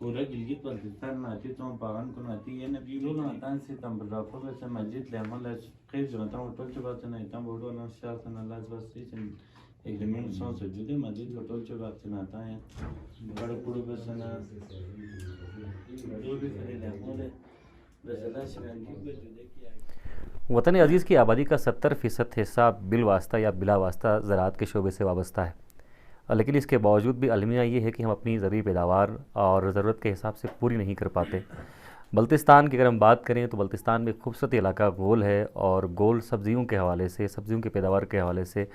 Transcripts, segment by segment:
पूरा गिलगित बल्तिस्तान नाती तो पागन को नाती ये न बीलो नातान से तम राफो में से मस्जिद लेमल खैर जो नाता होटल जो बात नहीं तम बोलो ना शाह से ना लाज बस से एग्रीमेंट सौ से जुदे मस्जिद होटल जो बात से नाता है बड़े पूरे बस ना जो भी करे लेमल बस अल्लाह शिवान की जुदे की वतन अजीज़ की आबादी का 70% हिस्सा बिलवास्ता या बिला वास्ता ज़राअत के शोबे से वाबस्ता है, लेकिन इसके बावजूद भी अलमिया ये है कि हम अपनी ज़रूरी पैदावार और ज़रूरत के हिसाब से पूरी नहीं कर पाते। बल्तिस्तान की अगर हम बात करें तो बल्तिस्तान में खूबसूरत इलाका गोल है और गोल सब्ज़ियों के हवाले से, सब्ज़ियों की पैदावार के हवाले से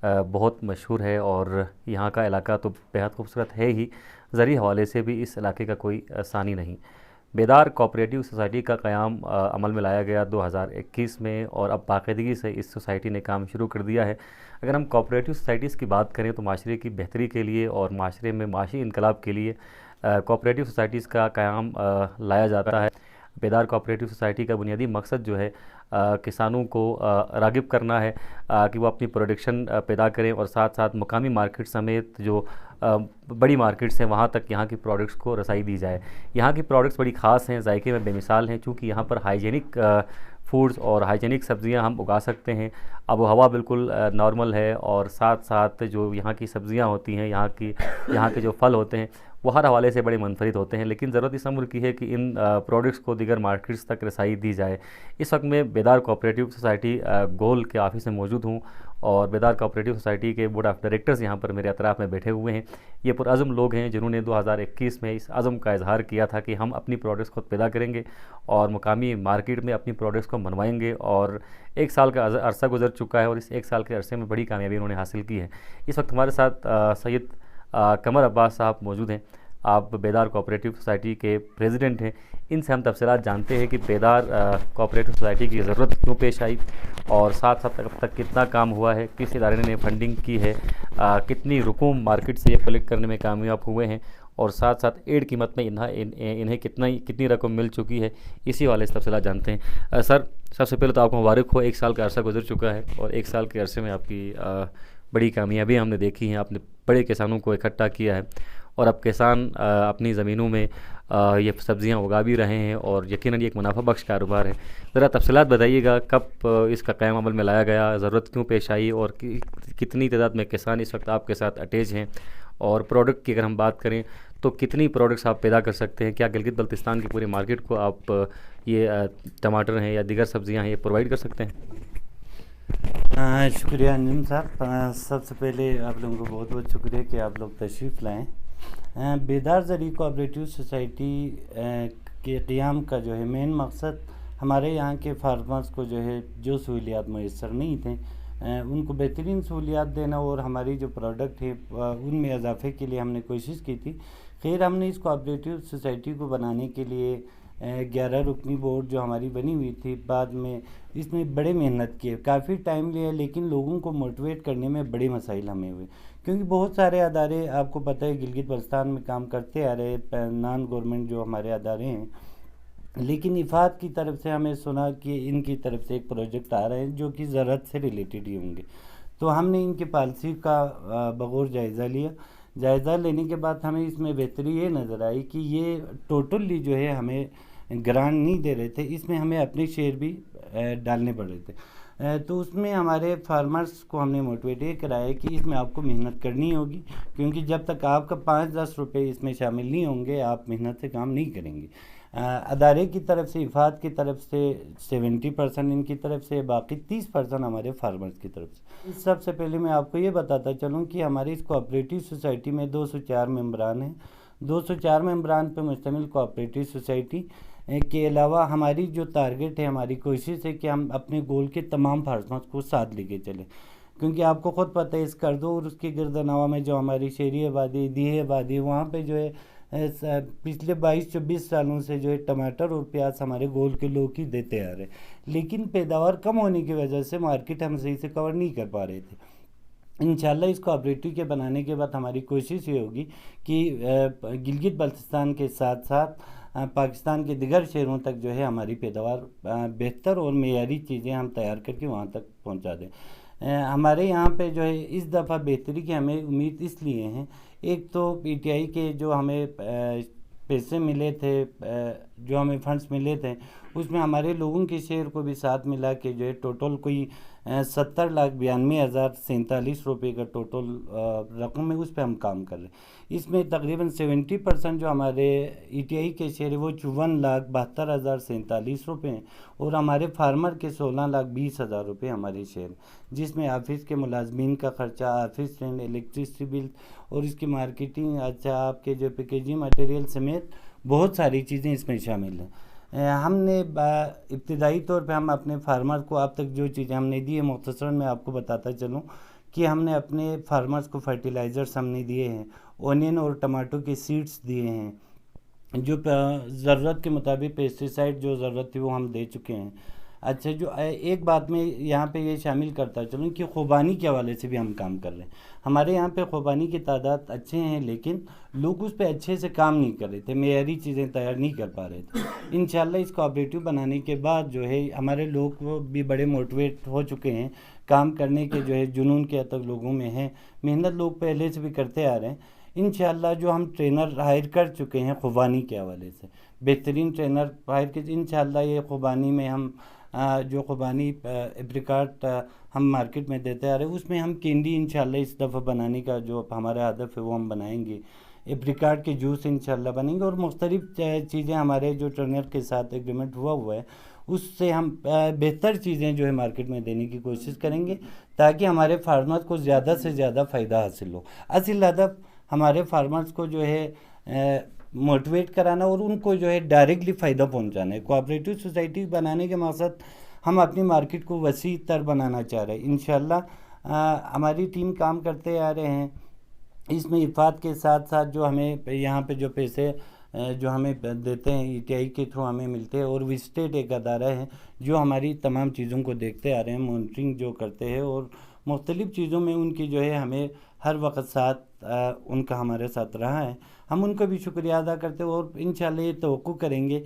बहुत मशहूर है और यहाँ का इलाका तो बेहद खूबसूरत है ही, ज़रूरी हवाले से भी इस इलाके का कोई सानी नहीं। बेदार कोऑपरेटिव सोसाइटी का क़याम अमल में लाया गया 2021 में और अब बाकायदगी से इस सोसाइटी ने काम शुरू कर दिया है। अगर हम कोऑपरेटिव सोसाइटीज़ की बात करें तो माशरे की बेहतरी के लिए और माशरे में माशी इनकलाब के लिए कोऑपरेटिव सोसाइटीज़ का क़याम लाया जाता है। बेदार कोऑपरेटिव सोसाइटी का बुनियादी मकसद जो है किसानों को राग़िब करना है कि वो अपनी प्रोडक्शन पैदा करें और साथ साथ मुकामी मार्केट समेत जो बड़ी मार्केट्स हैं वहाँ तक यहाँ की प्रोडक्ट्स को रसाई दी जाए। यहाँ की प्रोडक्ट्स बड़ी ख़ास हैं, जायके में बेमिसाल हैं, चूँकि यहाँ पर हाइजीनिक फूड्स और हाइजीनिक सब्ज़ियाँ हम उगा सकते हैं। आबो हवा बिल्कुल नॉर्मल है और साथ साथ जो यहाँ की सब्ज़ियाँ होती हैं, यहाँ के जो फल होते हैं वो हर हवाले से बड़े मुनफरिद होते हैं। लेकिन ज़रूरत इस अमर की है कि इन प्रोडक्ट्स को दीगर मार्केट्स तक रसाई दी जाए। इस वक्त मैं बेदार कोऑपरेटिव सोसाइटी गोल के ऑफिस में मौजूद हूँ और बेदार कोऑपरेटिव सोसाइटी के बोर्ड ऑफ डायरेक्टर्स यहाँ पर मेरे अतराफ़ में बैठे हुए हैं। ये पुरअज़म लोग हैं जिन्होंने 2021 में इस अज़म का इजहार किया था कि हम अपनी प्रोडक्ट्स खुद पैदा करेंगे और मुकामी मार्केट में अपनी प्रोडक्ट्स को मनवाएंगे। और एक साल का अरसा गुजर चुका है और इस एक साल के अरसे में बड़ी कामयाबी उन्होंने हासिल की है। इस वक्त हमारे साथ सैयद कमर अब्बास साहब मौजूद हैं। आप बेदार कोऑपरेटिव सोसाइटी के प्रेसिडेंट हैं। इनसे हम तफसीलात जानते हैं कि बेदार कोऑपरेटिव सोसाइटी की ज़रूरत क्यों पेश आई और साथ साथ अब तक कितना काम हुआ है, किस इदारे ने फंडिंग की है, कितनी रकूम मार्केट से ये कलेक्ट करने में कामयाब हुए हैं और साथ साथ एड कीमत में इन्हें कितनी रकम मिल चुकी है, इसी वाले तफसीलात जानते हैं। सर, सबसे पहले तो आपको मुबारक हो, एक साल का अरसा गुजर चुका है और एक साल के अरसे में आपकी बड़ी कामयाबी हमने देखी हैं। आपने बड़े किसानों को इकट्ठा किया है और अब किसान अपनी ज़मीनों में ये सब्ज़ियाँ उगा भी रहे हैं और यकीनन ये एक मुनाफा बख्श कारोबार है। ज़रा तफसीलात बताइएगा, कब इसका क़याम अमल में लाया गया, ज़रूरत क्यों पेश आई और कितनी तादाद में किसान इस वक्त आपके साथ अटैच हैं, और प्रोडक्ट की अगर हम बात करें तो कितनी प्रोडक्ट्स आप पैदा कर सकते हैं? क्या गिलगित बल्तिस्तान की पूरे मार्केट को आप ये टमाटर हैं या दीगर सब्ज़ियाँ हैं ये प्रोवाइड कर सकते हैं? शुक्रिया अंजुम साहब। सबसे पहले आप लोगों को बहुत बहुत शुक्रिया कि आप लोग तशरीफ़ लाएँ। बेदार ज़रूरी कोऑपरेटिव सोसाइटी के क़याम का जो है मेन मकसद हमारे यहाँ के फार्मर्स को जो है जो सहूलियात मैसर नहीं थे उनको बेहतरीन सहूलियात देना और हमारी जो प्रोडक्ट है उनमें इजाफे के लिए हमने कोशिश की थी। खैर, हमने इस कोऑपरेटिव सोसाइटी को बनाने के लिए 11 रुकनी बोर्ड जो हमारी बनी हुई थी, बाद में इसने बड़े मेहनत किए, काफ़ी टाइम लिया, लेकिन लोगों को मोटिवेट करने में बड़े मसाइल हमें हुए, क्योंकि बहुत सारे अदारे आपको पता है गिलगित बल्तिस्तान में काम करते आ रहे नॉन गवर्नमेंट जो हमारे अदारे हैं, लेकिन इफ़ाद की तरफ से हमें सुना कि इनकी तरफ से एक प्रोजेक्ट आ रहे हैं जो कि ज़रूरत से रिलेटेड ही होंगे। तो हमने इनकी पॉलिसी का बगौर जायज़ा लिया। जायज़ा लेने के बाद हमें इसमें बेहतरी ये नज़र आई कि ये टोटली जो है हमें ग्रांट नहीं दे रहे थे, इसमें हमें अपने शेयर भी डालने पड़ रहे थे। तो उसमें हमारे फार्मर्स को हमने मोटिवेट ये कराया कि इसमें आपको मेहनत करनी होगी, क्योंकि जब तक आपका 5-10 रुपये इसमें शामिल नहीं होंगे आप मेहनत से काम नहीं करेंगे। अदारे की तरफ से, इफ़ाद की तरफ से 70% इनकी तरफ से, बाकी 30% हमारे फार्मर्स की तरफ से। सबसे पहले मैं आपको ये बताता चलूँ कि हमारी इस कोऑपरेटिव सोसाइटी में 204 मेंबरान हैं। 204 मेंबरान पे मुश्तमिल कोऑपरेटिव सोसाइटी के अलावा हमारी जो टारगेट है, हमारी कोशिश है कि हम अपने गोल के तमाम फार्मर्स को साथ लेके चलें, क्योंकि आपको ख़ुद पता है इस करदो और उसके गिरदनवा में जो हमारी शहरी आबादी, देही आबादी, वहाँ पे जो है पिछले 22-24 सालों से जो है टमाटर और प्याज हमारे गोल के लोग ही देते आ रहे, लेकिन पैदावार कम होने की वजह से मार्केट हम सही से कवर नहीं कर पा रहे थे। इंशाल्लाह इस कोऑपरेटिव के बनाने के बाद हमारी कोशिश ये होगी कि गिलगित बल्तिस्तान के साथ साथ पाकिस्तान के दिगर शहरों तक जो है हमारी पैदावार बेहतर और मेयारी चीज़ें हम तैयार करके वहाँ तक पहुँचा दें। हमारे यहाँ पे जो है इस दफ़ा बेहतरी की हमें उम्मीद इसलिए है, एक तो पीटीआई के जो हमें पैसे मिले थे, जो हमें फंड्स मिले थे, उसमें हमारे लोगों के शेयर को भी साथ मिला के जो है टोटल कोई 70,92,047 रुपये का टोटल रकम है, उस पर हम काम कर रहे हैं। इसमें तकरीबन 70% जो हमारे ईटीआई के शेयर है वो 54,72,047 रुपये हैं और हमारे फार्मर के 16,20,000 रुपये हमारे शेयर, जिसमें ऑफिस के मुलाजमीन का खर्चा, ऑफिस रेंट, इलेक्ट्रिसिटी बिल और इसकी मार्केटिंग, अच्छा आपके जो पैकेजिंग मटेरियल समेत बहुत सारी चीज़ें इसमें शामिल हैं। हमने इब्तदाई तौर पे हम अपने फार्मर को अब तक जो चीज़ें हमने दी है, मुख्तसरन मैं आपको बताता चलूँ कि हमने अपने फार्मर्स को फर्टिलाइज़र्स हमने दिए हैं, ओनियन और टमाटो के सीड्स दिए हैं, जो ज़रूरत के मुताबिक पेस्टिसाइड जो ज़रूरत थी वो हम दे चुके हैं। अच्छा, जो एक बात मैं यहाँ पे ये शामिल करता चलूँ कि खुबानी के हवाले से भी हम काम कर रहे हैं। हमारे यहाँ पे खुबानी की तादाद अच्छे हैं, लेकिन लोग उस पर अच्छे से काम नहीं कर रहे थे, मेयारी चीज़ें तैयार नहीं कर पा रहे थे। इंशाल्लाह इस कोऑपरेटिव बनाने के बाद जो है हमारे लोग भी बड़े मोटिवेट हो चुके हैं, काम करने के जो है जुनून के तक लोगों में है, मेहनत लोग पहले से भी करते आ रहे हैं। इंशाल्लाह जो हम ट्रेनर हायर कर चुके हैं खुबानी के हवाले से, बेहतरीन ट्रेनर हायर के, इंशाल्लाह ये खुबानी में हम जो खुबानी एप्रिकॉट हम मार्केट में देते आ रहे हैं, उसमें हम कैंडी इंशाल्लाह इस दफ़ा बनाने का जो हमारा हदफ है वो हम बनाएंगे। एप्रिकॉट के जूस इंशाल्लाह बनेंगे और मुख्तलिफ चीज़ें हमारे जो ट्रेनर के साथ एग्रीमेंट हुआ है, उससे हम बेहतर चीज़ें जो है मार्केट में देने की कोशिश करेंगे, ताकि हमारे फार्मर्स को ज़्यादा से ज़्यादा फ़ायदा हासिल हो। असल हदफ हमारे फार्मर्स को जो है मोटिवेट कराना और उनको जो है डायरेक्टली फ़ायदा पहुंचाना है। कोऑपरेटिव सोसाइटी बनाने के मकसद हम अपनी मार्केट को वसी तर बनाना चाह रहे हैं। इंशाल्लाह हमारी टीम काम करते आ रहे हैं। इसमें इफ़ाद के साथ साथ जो हमें यहाँ पे जो पैसे जो हमें देते हैं ईटीआई के थ्रू हमें मिलते हैं, और विस्टेट एक अदारा है जो हमारी तमाम चीज़ों को देखते आ रहे हैं, मॉनिटरिंग जो करते हैं और मुख्तलिफ़ चीज़ों में उनकी जो है हमें हर वक्त साथ उनका हमारे साथ रहा है। हम उनका भी शुक्रिया अदा करते हैं और इंशाल्लाह ये तवक्को करेंगे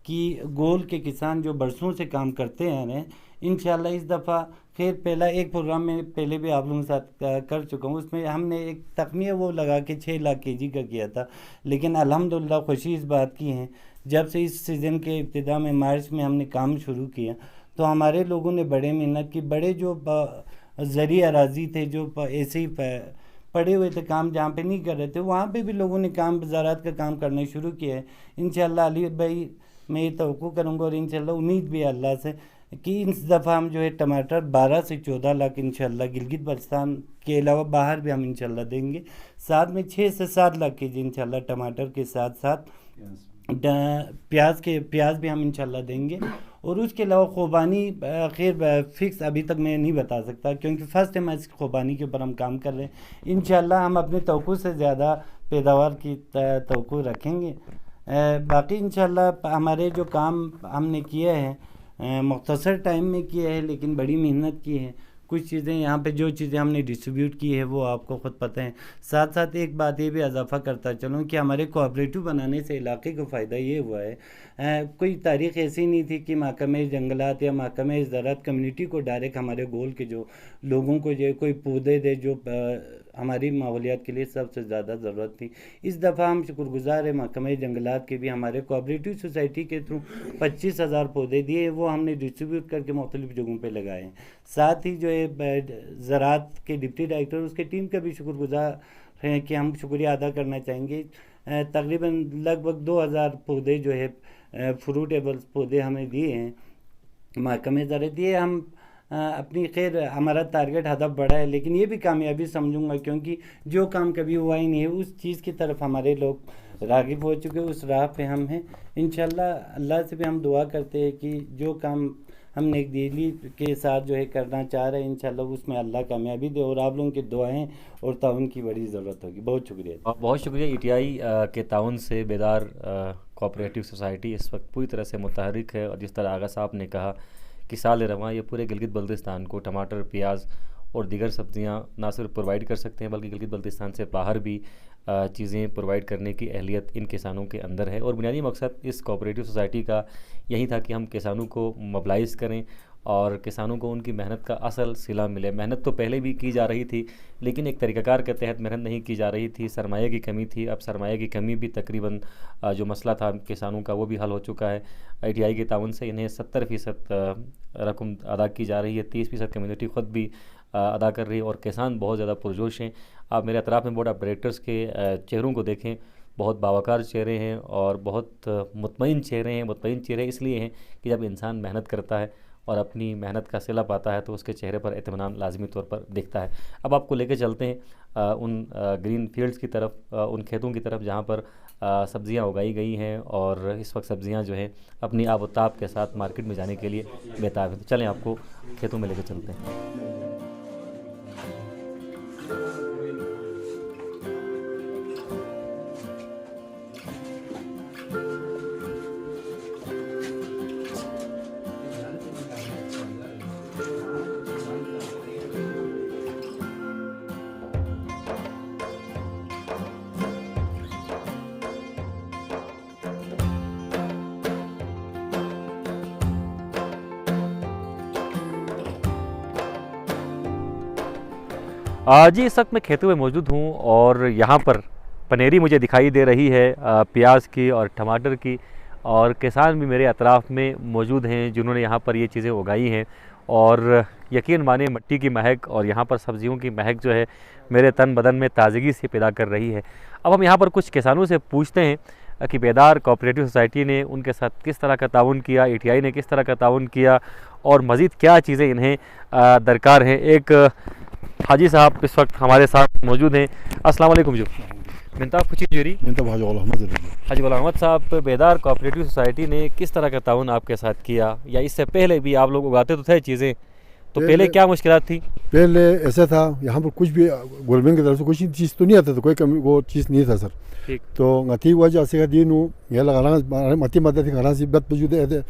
कि गोल के किसान जो बरसों से काम करते आ रहे हैं, इंशाल्लाह इस दफ़ा खैर पहला एक प्रोग्राम में पहले भी आप लोगों के साथ कर चुका हूँ, उसमें हमने एक तखमीया वो लगा के 6 लाख केजी का किया था, लेकिन अल्हम्दुलिल्लाह खुशी इस बात की है जब से इस सीज़न के इब्तिदा में मार्च में हमने काम शुरू किया तो हमारे लोगों ने बड़े मेहनत की, बड़े जो ज़री अराजी थे जो ऐसे ही पड़े हुए थे, काम जहाँ पे नहीं कर रहे थे, वहाँ पे भी लोगों ने काम ज़राअत का काम करना शुरू किया है। इंशाल्लाह अली भाई मैं ये तवक्को करूँगा और इंशाल्लाह उम्मीद भी है अल्लाह से कि इस दफ़ा हम जो है टमाटर 12 से 14 लाख इंशाल्लाह गिलगित बल्तिस्तान के अलावा बाहर भी हम इंशाल्लाह देंगे। साथ में 6 से 7 लाख केजी इंशाल्लाह टमाटर के साथ साथ प्याज भी हम इंशाल्लाह देंगे। और उसके अलावा खुबानी खैर फिक्स अभी तक मैं नहीं बता सकता, क्योंकि फर्स्ट टाइम इस खुबानी के ऊपर हम काम कर रहे हैं। इंशाल्लाह हम अपने तवक्को से ज़्यादा पैदावार की तवक्को रखेंगे। बाकी इंशाल्लाह हमारे जो काम हमने किए हैं मुख्तसर टाइम में किए हैं, लेकिन बड़ी मेहनत की है। कुछ चीज़ें यहाँ पे जो चीज़ें हमने डिस्ट्रीब्यूट की है वो आपको ख़ुद पता है। साथ साथ एक बात ये भी इजाफा करता चलूँ कि हमारे कोऑपरेटिव बनाने से इलाके को फ़ायदा ये हुआ है, कोई तारीख़ ऐसी नहीं थी कि महकमे जंगलात या महकमे ज़राअत कम्युनिटी को डायरेक्ट हमारे गोल के जो लोगों को जो कोई पौधे दे जो हमारी माहौलियात के लिए सबसे ज़्यादा ज़रूरत थी। इस दफ़ा हम शुक्रगुज़ार है महकमे जंगलात के भी, हमारे कोऑपरेटिव सोसाइटी के थ्रू 25,000 पौधे दिए, वो हमने डिस्ट्रीब्यूट करके मुख्तलिफ़ जगहों पर लगाए हैं। साथ ही जो है ज़राअत के डिप्टी डायरेक्टर उसकी टीम का भी शुक्रगुज़ार हैं कि हम शुक्रिया अदा करना चाहेंगे। तकरीबन लगभग 2,000 पौधे जो है फ्रूटेबल्स पौधे हमें दिए हैं महकमे ज़राअत दिए। हम अपनी खैर हमारा टारगेट हदफ बढ़ा है, लेकिन ये भी कामयाबी समझूंगा, क्योंकि जो काम कभी हुआ ही नहीं है उस चीज़ की तरफ हमारे लोग राग़िब हो चुके, उस राह पे हम हैं। इंशाल्लाह अल्लाह से भी हम दुआ करते हैं कि जो काम हम नेक दिली के साथ जो है करना चाह रहे हैं, इंशाल्लाह उसमें अल्लाह कामयाबी दे, और आप लोगों की दुआएं और ताउन की बड़ी ज़रूरत होगी। बहुत शुक्रिया। बहुत शुक्रिया। ETI के ताउन से बेदार कोऑपरेटिव सोसाइटी इस वक्त पूरी तरह से मुतहरिक है, और जिस तरह आगा साहब ने कहा कि साल रवां ये पूरे गिलगित बल्तिस्तान को टमाटर, प्याज और दीगर सब्ज़ियाँ ना सिर्फ प्रोवाइड कर सकते हैं, बल्कि गिलगित बल्तिस्तान से बाहर भी चीज़ें प्रोवाइड करने की अहलियत इन किसानों के अंदर है। और बुनियादी मकसद इस कोऑपरेटिव सोसाइटी का यही था कि हम किसानों को मोबिलाइज़ करें और किसानों को उनकी मेहनत का असल सिला मिले। मेहनत तो पहले भी की जा रही थी, लेकिन एक तरीक़ाकार के तहत मेहनत नहीं की जा रही थी, सरमाए की कमी थी। अब सरमाए की कमी भी तकरीबन जो मसला था किसानों का वो भी हल हो चुका है। ITI के ताउन से इन्हें 70% रकम अदा की जा रही है, 30% कम्युनिटी ख़ुद भी अदा कर रही है, और किसान बहुत ज़्यादा पुरजोश हैं। आप मेरे अतराफ़ में बोर्ड ऑफ डायरेक्टर्स के चेहरों को देखें, बहुत बावकार चेहरे हैं और बहुत मुतमईन चेहरे हैं। मुतमईन चेहरे इसलिए हैं कि जब इंसान मेहनत करता है और अपनी मेहनत का सिला पाता है तो उसके चेहरे पर इत्मीनान लाजमी तौर पर दिखता है। अब आपको लेके चलते हैं उन ग्रीन फील्ड्स की तरफ, उन खेतों की तरफ जहाँ पर सब्ज़ियाँ उगाई गई हैं, और इस वक्त सब्ज़ियाँ जो हैं अपनी आबोताब के साथ मार्केट में जाने के लिए बेताब हैं। तो चलें आपको खेतों में लेके चलते हैं। जी इस वक्त मैं खेतों में मौजूद हूँ, और यहाँ पर पनेरी मुझे दिखाई दे रही है प्याज की और टमाटर की, और किसान भी मेरे अतराफ़ में मौजूद हैं जिन्होंने यहाँ पर ये चीज़ें उगाई हैं। और यकीन माने मिट्टी की महक और यहाँ पर सब्जियों की महक जो है मेरे तन बदन में ताज़गी से पैदा कर रही है। अब हम यहाँ पर कुछ किसानों से पूछते हैं कि बेदार कोऑपरेटिव सोसाइटी ने उनके साथ किस तरह का ताउन किया, ETI ने किस तरह का ताउन किया, और मज़ीद क्या चीज़ें इन्हें दरकार हैं। एक हाजी साहब इस वक्त हमारे साथ मौजूद हैं। अस्सलाम वालेकुम जी। मिनताब कुछ जूरी हाजी गुलाम अहमद साहब, बेदार कोऑपरेटिव सोसाइटी ने किस तरह का ताउन आपके साथ किया, या इससे पहले भी आप लोग उगाते तो थे चीज़ें, तो पहले क्या मुश्किलात थी? पहले ऐसा था, यहाँ पर कुछ भी गवर्नमेंट की तरफ से कुछ चीज़ तो नहीं आता था, कोई कमी वो चीज़ नहीं था सर। ठीक। तो ngati wajah से दिन ये लगाना मती मदद करना सी बत बजू दे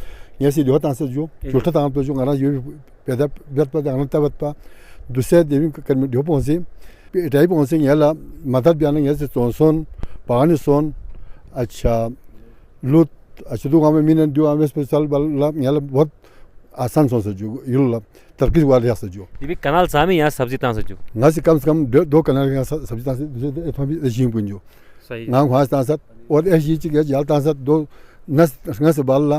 ये सी जो तांस जो छोटा तांस जो करना ये पैदा बत बत आना तबत पा दूसरे दिन कर में ढो पहुंचे टाइप पहुंचे ये ला मदद बयान ये से सोन पानी सोन अच्छा लूट अच्छा दो गांव में मिनट जो हमें स्पेशल वाला ये ला बहुत आसान सोच जो ये ला तरकीब वाले या जो ये भी कनाल सामी यहाँ सब्जी तांस जो ना से कम दो कनाल का सब्जी तांस दूसरे इतना भी जीव पुंजो सही नाम खास तांसत और ऐसी चीज़ के जाल तांसत दो नस बाल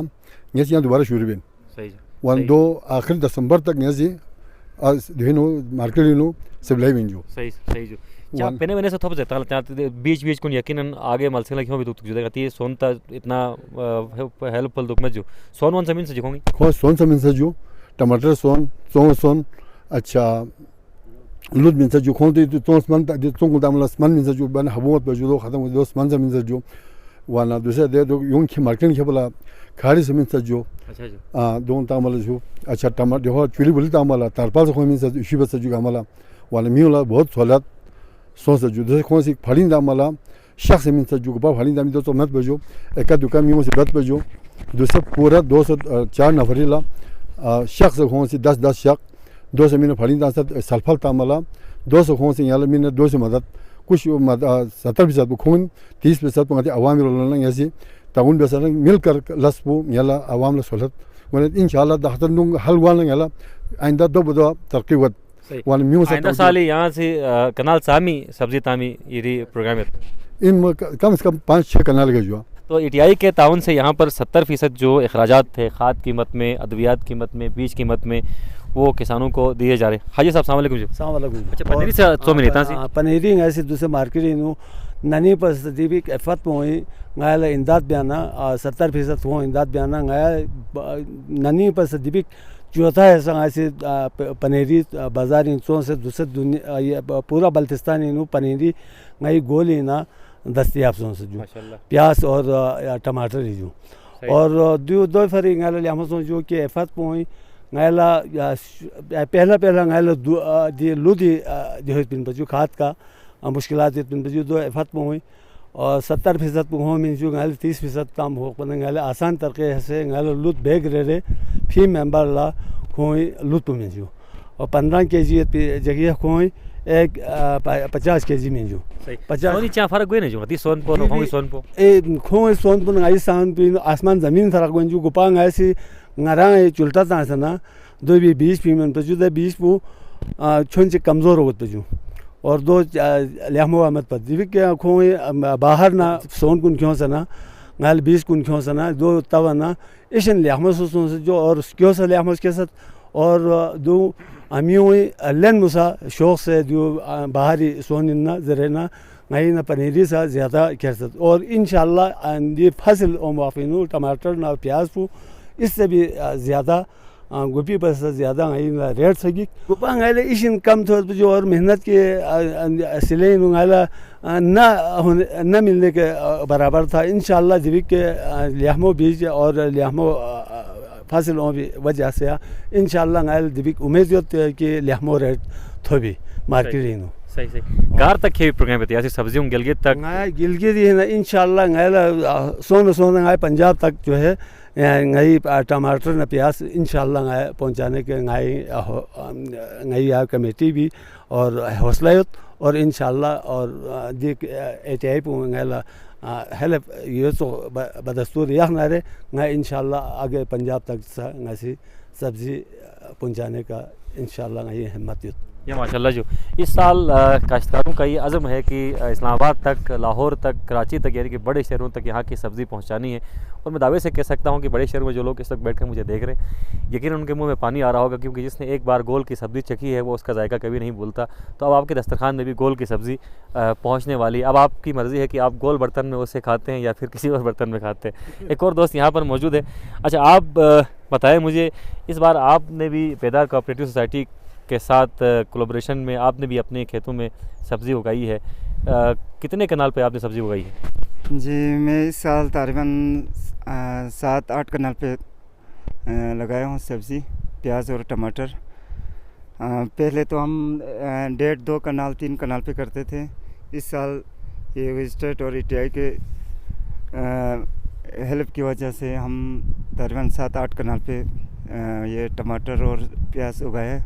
ये यहाँ दोबारा शुरू बिन सही वन दो आखिर दिसंबर तक ये सी दिनो मार्केट नो सप्लाई बिन जो सही सही जो क्या पहने मैंने से थोप देता है बीच बीच को यकीनन आगे मलसे लगी हो भी दुख जुदा करती है सोन ता इतना हेल्पफुल दुख में जो सोन वन जमीन से जिखोंगी खो सोन जमीन से जो टमाटर सोन सोन अच्छा लूट मिन से जो खोंते तो स्मन तो दामला स्मन मिन से जो बन हबूमत पर जो खत्म दो स्मन जमीन से जो वाना दूसरे दे दो यूं की मार्केट के बोला खारी जमीन से जो अच्छा जी दो तामला जो अच्छा टमाटर जो चुली बोली तामला तारपाल से खोमिन से इसी बस जो हमारा वाला मियोला बहुत सहूलत सोच से जो दूसरे कौन सी फलिंग दामला शख्स जमीन से जो बा फलिंग दामी तो मत बजो एक दुकान मियों से बत बजो दूसरे पूरा 204 नफरीला शख्स कौन सी 10 शख्स 200 मिनट फलिंग दाम से सल्फल तामला 200 कौन सी यहाँ मिनट 200 मदद कुछ 70% खून 30% पंगती अवाम रोलना ऐसी ताउन बेसर मिलकर लसपो याला अवाम लसलत वन इंशाल्लाह दहतर नुंग हलवान याला आइंदा दो बदो तरकीब वन म्यू से आइंदा साल यहाँ से कनाल सामी सब्जी तामी ये प्रोग्राम है इन कम से कम 5-6 कनाल के जो तो ETI के ताउन से यहाँ पर 70% जो अखराजात थे खाद कीमत में, अद्वियात कीमत में, बीज कीमत में, वो किसानों को दिए जा रहे हैं। हाजी साहब सलाम जी। अच्छा पनीरी से तो मिलता सी पनीरी ऐसे दूसरे मार्केट नु ननी पर सदीबिक एफत में हुई गायल इमदाद बयाना 70% हो इमदाद बयाना गायल ननी पर सदीबिक चौथा है ऐसे पनीरी बाजार इंचों से दूसरे दुनिया पूरा बल्तिस्तान इनू पनीरी गई गोली ना दस्तियाब सोन से जो माशाल्लाह प्याज और टमाटर ही जो और दो फरी गाला लिया सोन जो कि एफत पोई गाला पहला गाला दी लुदी जो है पिन बजू खाद का मुश्किलात पिन बजू दो एफत पोई और 70% हो मीन जो गाले 30% काम हो पन गाले आसान तरीके से गाले लुत बैग रे फी मेंबर ला कोई लुत में जो और 15 kg जगह कोई एक 50 kg में जो 50 सोनी चा फर्क गए ना जो ती सोन पो होंगी सोन पो ए खोई सोन पन गाई सान पिन आसमान जमीन फरक गन जो गुपांग ऐसी ngara चुलता ता सना दो भी 20 पीमन पे जो 20 पो छोन से कमजोर हो तो जो और दो लियामो अहमद पर दिवी के खोई बाहर ना सोन कुन क्यों सना गाल 20 कुन क्यों सना दो तब ना इशन लियामो से जो और क्यों से लियामो के साथ और दो अमियों लेन मुसा शौक से जो बाहरी सोन ना जरे ना नहीं ना पनीरी सा ज़्यादा खेसत और इंशाल्लाह ये फसल और माफिनो टमाटर ना प्याज को इससे भी ज़्यादा गोपी पर से ज़्यादा नहीं रेट सगी गोपा गाले इशन कम थोड़ा जो और मेहनत के सिले गाला न मिलने के बराबर था इंशाल्लाह जीविक के लियामो बीज और लियामो फसलों की वजह से इंशाल्लाह गाल जीविक उम्मीद है कि लियामो रेट थोड़ी मार्केट सही सही गार तक खेवी प्रोग्राम पे यासी सब्जियों गिलगित तक गिलगित ही ना इंशाल्लाह गाला सोन गाय पंजाब तक जो है नई टमाटर न प्याज इंशाल्लाह गाय पहुंचाने के नई कमेटी भी और हौसला और इंशाल्लाह और एटीआई गाला हेल्प ये तो बदस्तूर यह नारे गाय इंशाल्लाह आगे पंजाब तक से सब्जी पहुंचाने का इंशाल्लाह गाय हिम्मत या माशाल्लाह जो इस साल काश्तकारों का ये अज़म है कि इस्लामाबाद तक, लाहौर तक, कराची तक यानी कि बड़े शहरों तक यहाँ की सब्ज़ी पहुँचानी है। और मैं दावे से कह सकता हूँ कि बड़े शहरों में जो लोग इस वक्त बैठ कर मुझे देख रहे हैं यकीनन उनके मुंह में पानी आ रहा होगा, क्योंकि जिसने एक बार गोल की सब्ज़ी चखी है वो उसका जायका कभी नहीं भूलता। तो अब आपके दस्तरखान में भी गोल की सब्ज़ी पहुँचने वाली। अब आपकी मर्ज़ी है कि आप गोल बर्तन में उसे खाते हैं या फिर किसी और बर्तन में खाते हैं। एक और दोस्त यहाँ पर मौजूद है। अच्छा, आप बताएँ मुझे, इस बार आपने भी बेदार कोऑपरेटिव सोसाइटी के साथ कोलैबोरेशन में आपने भी अपने खेतों में सब्ज़ी उगाई है, कितने कनाल पे आपने सब्ज़ी उगाई है? जी, मैं इस साल तकरीबन 7-8 कनाल पे लगाया हूँ सब्ज़ी, प्याज और टमाटर। पहले तो हम 1.5-2 कनाल 3 कनाल पे करते थे। इस साल ये विजिट और ETI के हेल्प की वजह से हम तकरीबन 7-8 कनाल पे ये टमाटर और प्याज उगाए हैं।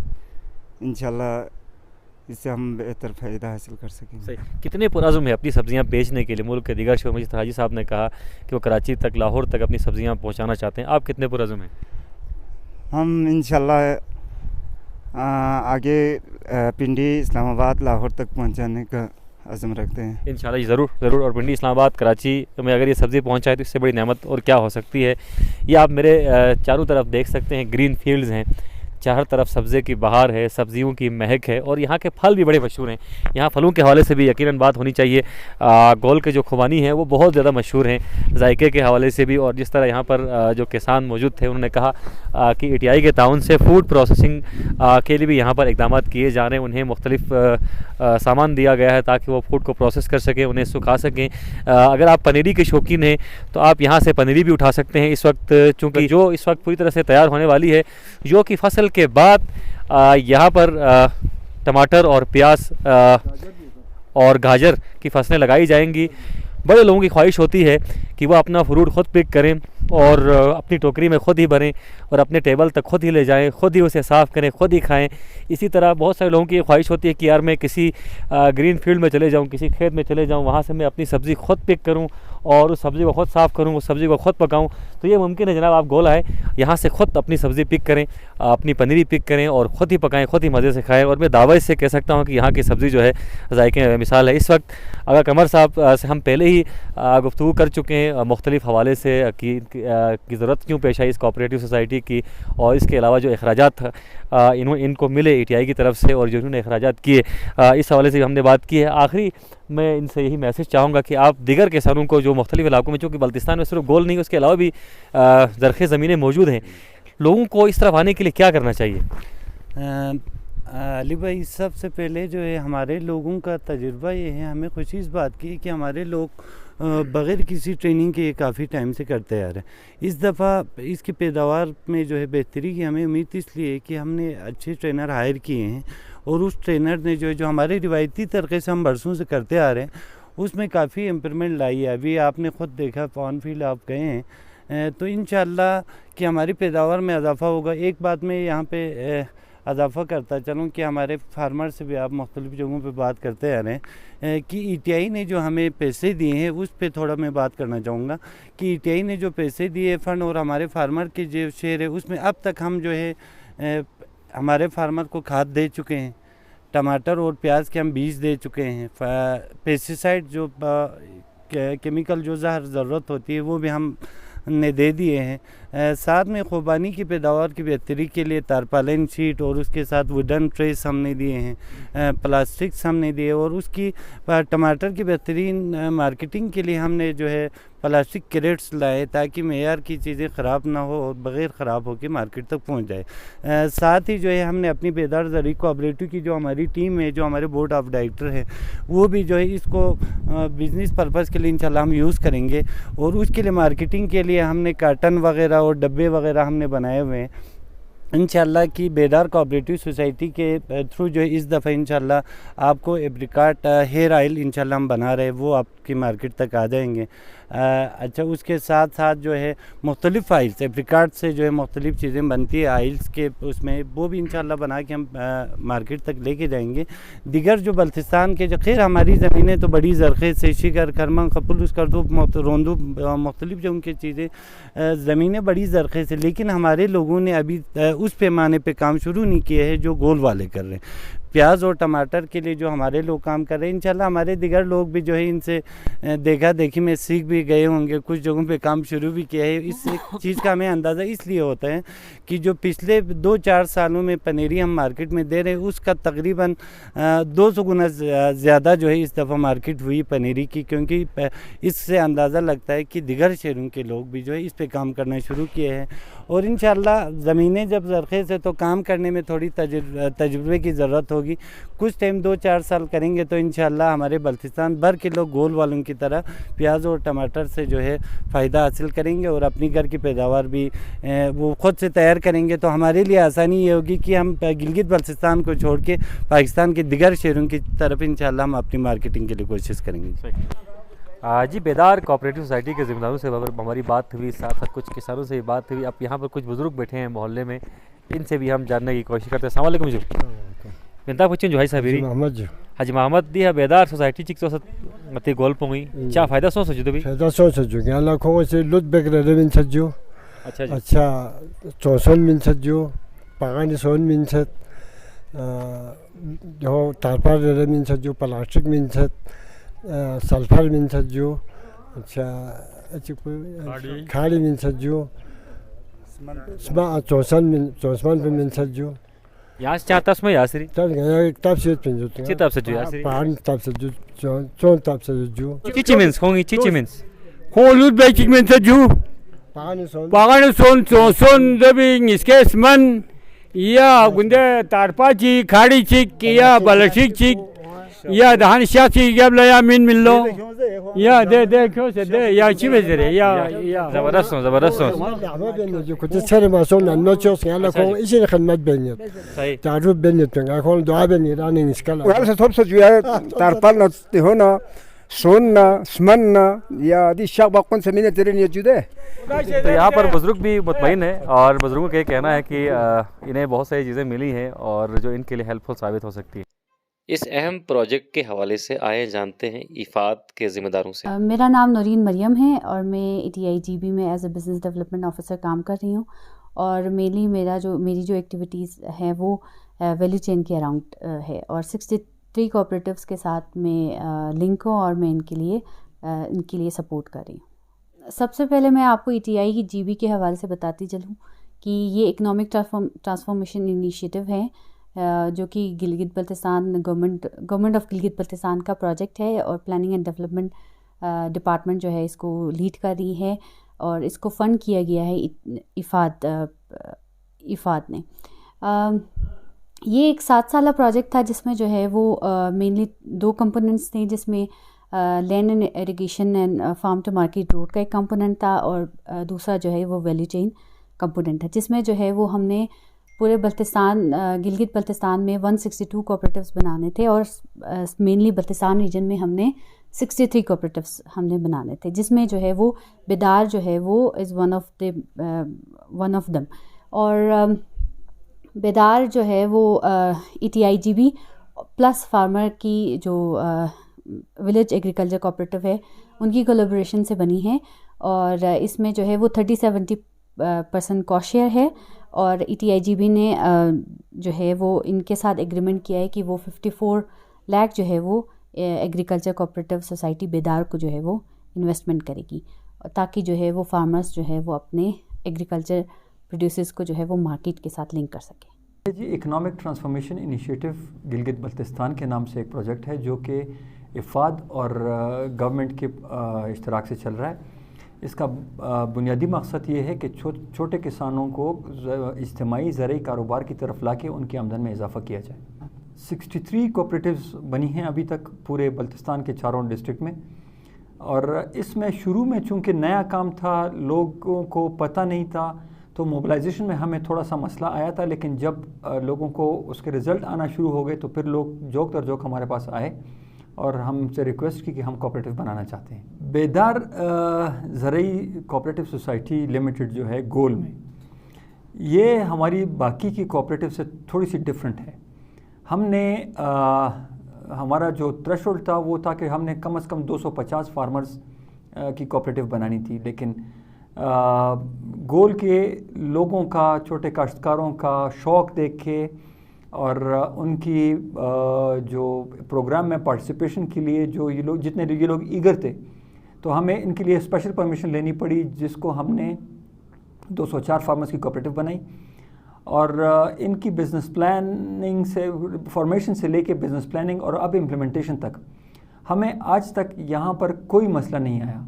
इंशाल्लाह इससे हम बेहतर फ़ायदा हासिल कर सकेंगे। सही। कितने पुरज़्म है अपनी सब्ज़ियां बेचने के लिए? मुल्क के दीगर शहरों में जिस हाजी साहब ने कहा कि वो कराची तक, लाहौर तक अपनी सब्ज़ियां पहुंचाना चाहते हैं, आप कितने पुरज़्म हैं? हम इंशाल्लाह आगे पिंडी, इस्लामाबाद, लाहौर तक पहुंचाने का अज़म रखते हैं। इंशाल्लाह ज़रूर ज़रूर। और पिंडी, इस्लामाबाद, कराची में अगर ये सब्ज़ी पहुँचाए तो इससे बड़ी नेमत और क्या हो सकती है। ये आप मेरे चारों तरफ देख सकते हैं, ग्रीन फील्ड्स हैं, चारों तरफ सब्ज़े की बहार है, सब्जियों की महक है और यहाँ के फल भी बड़े मशहूर हैं। यहाँ फलों के हवाले से भी यकीनन बात होनी चाहिए। गोल के जो खुबानी हैं वो बहुत ज़्यादा मशहूर हैं जायके के हवाले से भी। और जिस तरह यहाँ पर जो किसान मौजूद थे उन्होंने कहा कि ETI के ताउन से फ़ूड प्रोसेसिंग के लिए भी यहाँ पर इक़दाम किए जा रहे हैं। उन्हें मुख्तलिफ सामान दिया गया है ताकि वो फूड को प्रोसेस कर सकें, उन्हें सुखा सकें। अगर आप पनीरी के शौकीन हैं तो आप यहाँ से पनीरी भी उठा सकते हैं। इस वक्त चूँकि जो इस वक्त पूरी तरह से तैयार होने वाली है, जो कि फसल के बाद यहाँ पर टमाटर और प्याज और गाजर की फसलें लगाई जाएंगी। बड़े लोगों की ख्वाहिश होती है कि वो अपना फ्रूट ख़ुद पिक करें और अपनी टोकरी में ख़ुद ही भरें और अपने टेबल तक ख़ुद ही ले जाएं, ख़ुद ही उसे साफ़ करें, ख़ुद ही खाएं। इसी तरह बहुत सारे लोगों की ख्वाहिश होती है कि यार मैं किसी ग्रीन फील्ड में चले जाऊं, किसी खेत में चले जाऊं, वहाँ से मैं अपनी सब्ज़ी ख़ुद पिक करूं और उस सब्ज़ी को ख़ुद साफ़ करूं, उस सब्ज़ी को ख़ुद पकाऊं। तो ये मुमकिन है जनाब। आप गोल आए, यहाँ से ख़ुद अपनी सब्ज़ी पिक करें, अपनी पनीरी पिक करें और ख़ुद ही पकाएँ, ख़ुद ही मज़े से खाएँ। और मैं दावा इससे कह सकता हूँ कि यहाँ की सब्ज़ी जो है जायके मिसाल है। इस वक्त अगर कमर साहब से हम पहले ही गुफ्तगू कर चुके हैं मुख्तलिफ हवाले से कि ज़रूरत क्यों पेश आई इस कोऑपरेटिव सोसाइटी की, और इसके अलावा जो अखराजात इनको मिले ETI की तरफ से और जो इन्होंने अखराजात किए, इस हवाले से हमने बात की है। आखिरी मैं इनसे यही मैसेज चाहूँगा कि आप दीगर किसानों को जो मुख्तलिफ इलाकों में, चूँकि बल्तिस्तान में सिर्फ गोल नहीं, उसके अलावा भी ज़रख़े ज़मीनें मौजूद हैं, लोगों को इस तरफ आने के लिए क्या करना चाहिए? अली भाई, सबसे पहले जो है हमारे लोगों का तजुर्बा ये है, हमें खुशी इस बात की कि हमारे लोग बग़ैर किसी ट्रेनिंग के काफ़ी टाइम से करते आ रहे हैं। इस दफ़ा इसकी पैदावार में जो है बेहतरी की हमें उम्मीद इसलिए है कि हमने अच्छे ट्रेनर हायर किए हैं और उस ट्रेनर ने जो हमारे रिवायती तरीके से हम बरसों से करते आ रहे हैं उसमें काफ़ी इम्प्रूवमेंट लाई है। अभी आपने ख़ुद देखा, ऑन फील्ड आप गए हैं, तो इंशाअल्लाह कि हमारी पैदावार में इजाफ़ा होगा। एक बात मैं यहाँ पे इजाफ़ा करता चलूँ कि हमारे फार्मर से भी आप मुख्तलिफ़ जगहों पे बात करते आ रहे हैं कि ETI ने जो हमें पैसे दिए हैं उस पे थोड़ा मैं बात करना चाहूँगा कि ETI ने जो पैसे दिए फ़ंड और हमारे फार्मर के जो शेयर है उसमें अब तक हम जो है हमारे फार्मर को खाद दे चुके हैं, टमाटर और प्याज के हम बीज दे चुके हैं, पेस्टिसाइड जो केमिकल जो ज़रूरत होती है वो भी हम ने दे दिए हैं। साथ में खुबानी की पैदावार की बेहतरी के लिए तारपालिन शीट और उसके साथ वुडन ट्रेस हमने दिए हैं, प्लास्टिक्स हमने दिए और उसकी टमाटर की बेहतरीन मार्केटिंग के लिए हमने जो है प्लास्टिक क्रेट्स लाए ताकि मेयार की चीज़ें ख़राब ना हो और बग़ैर ख़राब होकर मार्केट तक पहुंच जाए। साथ ही जो है हमने अपनी बेदार ज़रूरी कोऑपरेटिव की जो हमारी टीम है, जो हमारे बोर्ड ऑफ डायरेक्टर है, वो भी जो है इसको बिज़नेस पर्पज़ के लिए इंशाल्लाह हम यूज़ करेंगे और उसके लिए मार्केटिंग के लिए हमने कार्टन वगैरह और डब्बे वगैरह हमने बनाए हुए हैं। इंशाल्लाह की बेदार कोऑपरेटिव सोसाइटी के थ्रू जो है इस दफ़ा इंशाल्लाह आपको एप्रिकॉट हेयर ऑयल इंशाल्लाह हम बना रहे हैं, वो आपकी मार्केट तक आ जाएंगे। अच्छा, उसके साथ साथ जो है मुख्तलिफ़ आइल्स, एप्रिकॉट से जो है मुख्तलिफ़ चीज़ें बनती है आइल्स के, उसमें वो भी इंशाल्लाह बना के हम मार्केट तक लेके जाएंगे। दिगर जो बल्तिस्तान के जो खैर हमारी ज़मीनें तो बड़ी ज़रख़ेज़ से शिकर खरमन खपुल उसकर रोंदू मुख्तलिफ़ जो उनकी चीज़ें ज़मीनें बड़ी ज़रख़ेज़ है, लेकिन हमारे लोगों ने अभी उस पैमाने पे काम शुरू नहीं किए हैं जो गोल वाले कर रहे हैं। प्याज और टमाटर के लिए जो हमारे लोग काम कर रहे हैं, इंशाल्लाह हमारे दिगर लोग भी जो है इनसे देखा देखी में सीख भी गए होंगे, कुछ जगहों पे काम शुरू भी किया है। इस चीज़ का हमें अंदाज़ा इसलिए होता है कि जो पिछले 2-4 सालों में पनीरी हम मार्केट में दे रहे हैं उसका तकरीबन 200 गुना ज़्यादा जो है इस दफ़ा मार्केट हुई पनीरी की, क्योंकि इससे अंदाज़ा लगता है कि दिगर शहरों के लोग भी जो है इस पर काम करना शुरू किए हैं। और इंशाल्लाह ज़मीनें जब ज़रख़ेज़ है तो काम करने में थोड़ी तजुर्बे की ज़रूरत होगी। कुछ टाइम 2-4 साल करेंगे तो इंशाल्लाह हमारे बल्तिस्तान भर के लोग गोल वालों की तरह प्याज और टमाटर से जो है फ़ायदा हासिल करेंगे और अपनी घर की पैदावार भी वो ख़ुद से तैयार करेंगे। तो हमारे लिए आसानी ये होगी कि हम गिलगित बल्तिस्तान को छोड़ के पाकिस्तान के दिगर शहरों की तरफ इंशाल्लाह हम अपनी मार्केटिंग के लिए कोशिश करेंगे। जी, बेदार कोऑपरेटिव सोसाइटी के ज़िम्मेदारों से हमारी बात हुई, साथ साथ कुछ किसानों से भी बात हुई। अब यहाँ पर कुछ बुज़ुर्ग बैठे हैं मोहल्ले में, इनसे भी हम जानने की कोशिश करते हैं। अस्सलाम वालेकुम जी। मिंता पुछिन जो है साबिरी हाजी मोहम्मद दी बेदार सोसाइटी चिक तो मते गोल पोंगी क्या फायदा सो सजो भी फायदा सो सजो क्या लाखों से लुट बेकर मिन सजो। अच्छा चौसन मिन सजो पागन सोन मिन सत जो तारपार मिन सजो प्लास्टिक मिन सत सल्फर मिन सजो। अच्छा खाड़ी मिन सजो चौसन पे मिन सजो। यहाँ से चाहता उसमें यासरी तब गया तब से पिंजो तब से जो यासरी पान तब से जो चौन तब से जो चिचिमेंस होंगी चिचिमेंस खोलूट बेचिक में से जो पागन सोन सोन दबिंग इसके स्मन या गुंडे तारपाची खाड़ी चिक या बलशिक चिक या धान शाची गब लया मिन मिलो या दे क्यों से दे या चिवे जरे या ज़बरदस्त जो कुछ चले मासों नन्नो चोस क्या लखों इसी ने खन्नत बनिए तारुफ बनिए तो क्या कौन दुआ बनिए रानी निष्कला वाले से थोप से जो है तारपाल न तिहोना सोन न स्मन न या दी शाक बाकौन से मिने तेरे नहीं जुदे। तो यहाँ पर बुज़ुर्ग भी मुतमईन है और बुज़ुर्गों का कहना है कि इन्हें बहुत सारी चीज़ें मिली हैं और जो इनके लिए हेल्पफुल साबित हो सकती है। इस अहम प्रोजेक्ट के हवाले से आए जानते हैं इफ़ाद के ज़िम्मेदारों से। मेरा नाम नौरीन मरियम है और मैं ETI-GB में as a business development officer काम कर रही हूँ और मेरी जो एक्टिविटीज़ हैं वो वैल्यू चेन के अराउंड है और 63 कोऑपरेटिव्स के साथ मैं लिंक हूँ और मैं इनके लिए सपोर्ट कर रही हूँ। सबसे पहले मैं आपको ETI-GB के हवाले से बताती चलूँ कि ये इकनॉमिक ट्रांसफॉर्मेशन इनिशिएटिव है जो कि गिलगित बल्तिस्तान गवर्नमेंट ऑफ गिलगित बल्तिस्तान का प्रोजेक्ट है और प्लानिंग एंड डेवलपमेंट डिपार्टमेंट जो है इसको लीड कर रही है और इसको फ़ंड किया गया है इफ़ाद ने। ये एक 7 साला प्रोजेक्ट था जिसमें जो है वो मेनली 2 कंपोनेंट्स थे, जिसमें land and irrigation and farm to market road का एक कंपोनेंट था और दूसरा जो है वो वैल्यू चेन कंपोनेंट था, जिसमें जो है वो हमने पूरे बल्तिस्तान गिलगित बल्तिस्तान में 162 कोऑपरेटिव्स बनाने थे और मेनली बल्तिस्तान रीजन में हमने 63 कोऑपरेटिव्स हमने बनाने थे, जिसमें जो है वो बेदार जो है वो इज़ वन ऑफ दम। और बेदार जो है वो ETIGB प्लस फार्मर की जो विलेज एग्रीकल्चर कोऑपरेटिव है उनकी कोलैबोरेशन से बनी है और इसमें जो है वो 30-70% कॉस्ट शेयर है और ETIGB ने जो है वो इनके साथ एग्रीमेंट किया है कि वो 54 लाख जो है वो एग्रीकल्चर कोऑपरेटिव सोसाइटी बेदार को जो है वो इन्वेस्टमेंट करेगी ताकि जो है वो फार्मर्स जो है वो अपने एग्रीकल्चर प्रोड्यूसर्स को जो है वो मार्केट के साथ लिंक कर सके। जी economic transformation initiative Gilgit Baltistan के नाम से एक प्रोजेक्ट है जो कि इफ़ाद और गवर्नमेंट के इश्तराक से चल रहा है। इसका बुनियादी मकसद ये है कि छोटे किसानों को इज्तिमाई ज़रूरी कारोबार की तरफ लाके उनकी आमदन में इजाफ़ा किया जाए। 63 कोऑपरेटिव्स बनी हैं अभी तक पूरे बल्तिस्तान के चारों डिस्ट्रिक्ट में और इसमें शुरू में चूँकि नया काम था, लोगों को पता नहीं था, तो मोबिलाइजेशन में हमें थोड़ा सा मसला आया था, लेकिन जब लोगों को उसके रिज़ल्ट आना शुरू हो गए तो फिर लोग जोक दर जोक हमारे पास आए और हमसे रिक्वेस्ट की कि हम कोऑपरेटिव बनाना चाहते हैं। बेदार ज़रूरी कोऑपरेटिव सोसाइटी लिमिटेड जो है गोल में, ये हमारी बाकी की कोऑपरेटिव से थोड़ी सी डिफरेंट है। हमने हमारा जो थ्रेशोल्ड था वो था कि हमने कम से कम 250 फार्मर्स की कोऑपरेटिव बनानी थी, लेकिन गोल के लोगों का, छोटे काश्तकारों का शौक़ देख के और उनकी जो प्रोग्राम में पार्टिसिपेशन के लिए जो ये लोग ईगर थे, तो हमें इनके लिए स्पेशल परमिशन लेनी पड़ी, जिसको हमने 204 फार्मर्स की कोऑपरेटिव बनाई और इनकी बिज़नेस प्लानिंग से फॉर्मेशन से लेके बिज़नेस प्लानिंग और अब इम्प्लीमेंटेशन तक हमें आज तक यहाँ पर कोई मसला नहीं आया।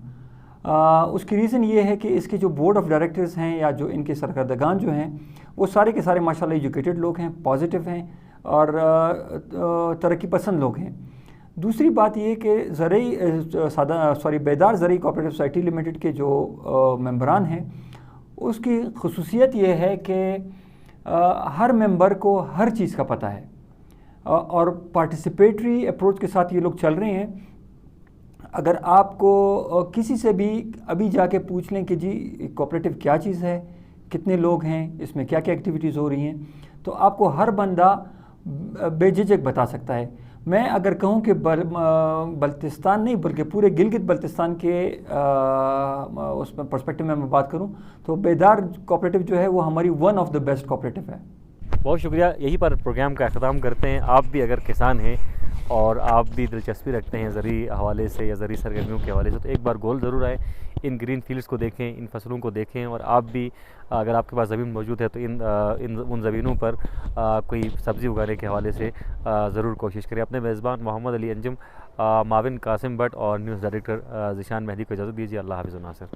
उसकी रीज़न ये है कि इसके जो बोर्ड ऑफ डायरेक्टर्स हैं या जो इनके सरकर्दगान जो हैं वो सारे के सारे माशाल्लाह एजुकेटेड लोग हैं, पॉजिटिव हैं और तरक्की पसंद लोग हैं। दूसरी बात ये कि बेदार ज़रूरी कोऑपरेटिव सोसाइटी लिमिटेड के जो मेंबरान हैं उसकी खसूसियत ये है कि हर मेंबर को हर चीज़ का पता है और पार्टिसिपेटरी अप्रोच के साथ ये लोग चल रहे हैं। अगर आपको किसी से भी अभी जाके पूछ लें कि जी कोऑपरेटिव क्या चीज़ है, कितने लोग हैं, इसमें क्या क्या एक्टिविटीज़ हो रही हैं, तो आपको हर बंदा बेझिझक बता सकता है। मैं अगर कहूँ कि बल्तिस्तान नहीं बल्कि पूरे गिलगित बल्तिस्तान के उस पर्सपेक्टिव में मैं बात करूँ तो बेदार कोऑपरेटिव जो है वो हमारी one of the best cooperative है। बहुत शुक्रिया। यहीं पर प्रोग्राम का अख्ताम करते हैं। आप भी अगर किसान हैं और आप भी दिलचस्पी रखते हैं ज़रूरी हवाले से या ज़रूरी सरगर्मियों के हवाले से, तो एक बार गोल ज़रूर आए, इन ग्रीन फील्ड्स को देखें, इन फसलों को देखें और आप भी अगर आपके पास ज़मीन मौजूद है तो उन ज़मीनों पर कोई सब्ज़ी उगाने के हवाले से ज़रूर कोशिश करें। अपने मेज़बान मोहम्मद अली अंजुम, माविन कासिम भट्ट और न्यूज़ डायरेक्टर ज़िशान मेहदी को इजाज़त दीजिए। अल्लाह हाफ़िज़ नासिर।